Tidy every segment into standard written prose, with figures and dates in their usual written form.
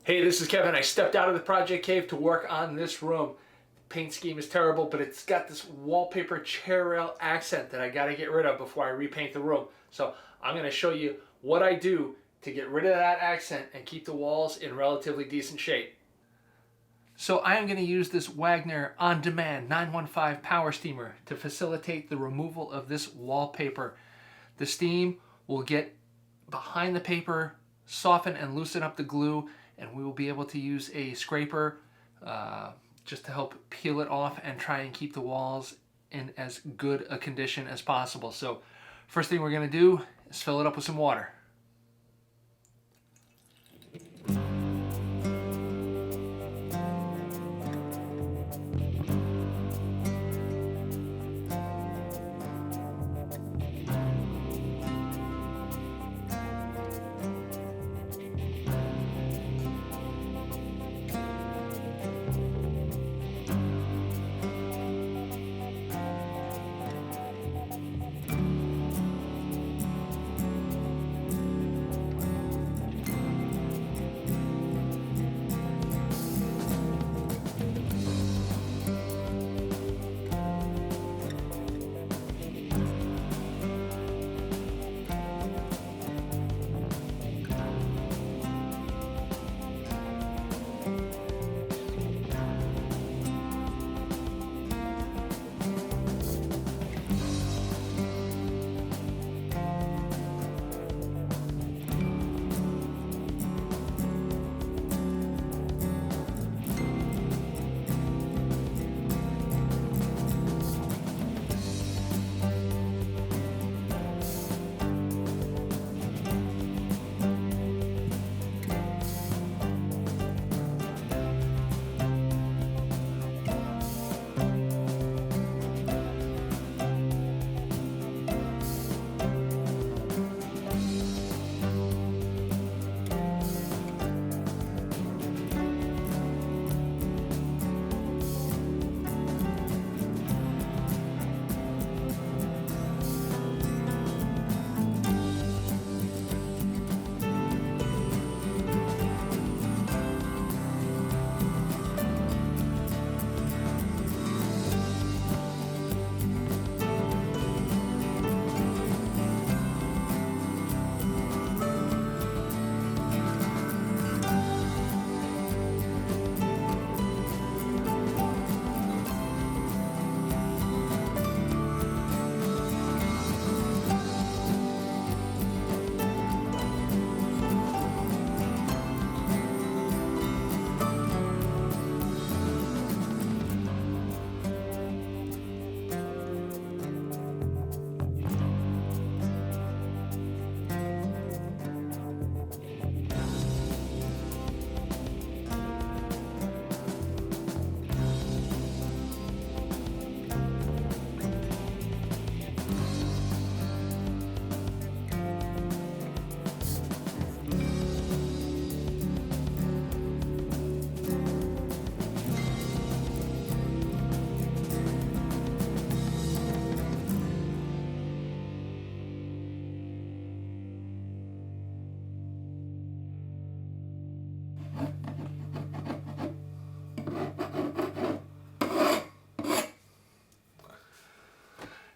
Hey, this is Kevin. I stepped out of the project cave to work on this room. The paint scheme is terrible, but it's got this wallpaper chair rail accent that I got to get rid of before I repaint the room. So I'm going to show you what I do to get rid of that accent and keep the walls in relatively decent shape. So I am going to use this Wagner On Demand 915 power steamer to facilitate the removal of this wallpaper. The steam will get behind the paper, soften and loosen up the glue, and we will be able to use a scraper just to help peel it off and try and keep the walls in as good a condition as possible. So first thing we're going to do is fill it up with some water.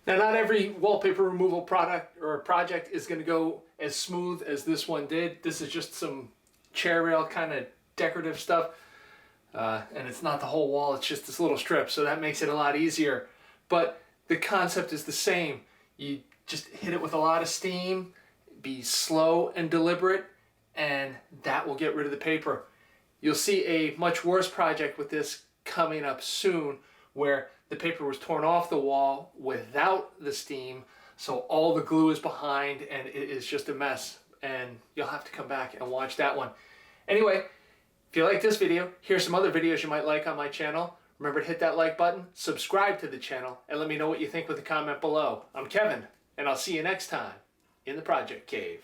Now, not every wallpaper removal product or project is going to go as smooth as this one did. This is just some chair rail kind of decorative stuff. And it's not the whole wall, it's just this little strip. So that makes it a lot easier. But the concept is the same. You just hit it with a lot of steam, be slow and deliberate, and that will get rid of the paper. You'll see a much worse project with this coming up soon, where the paper was torn off the wall without the steam, so all the glue is behind and it is just a mess, and you'll have to come back and watch that one. Anyway, if you like this video, here's some other videos you might like on my channel. Remember to hit that like button, subscribe to the channel, and let me know what you think with a comment below. I'm Kevin, and I'll see you next time in the Project Cave.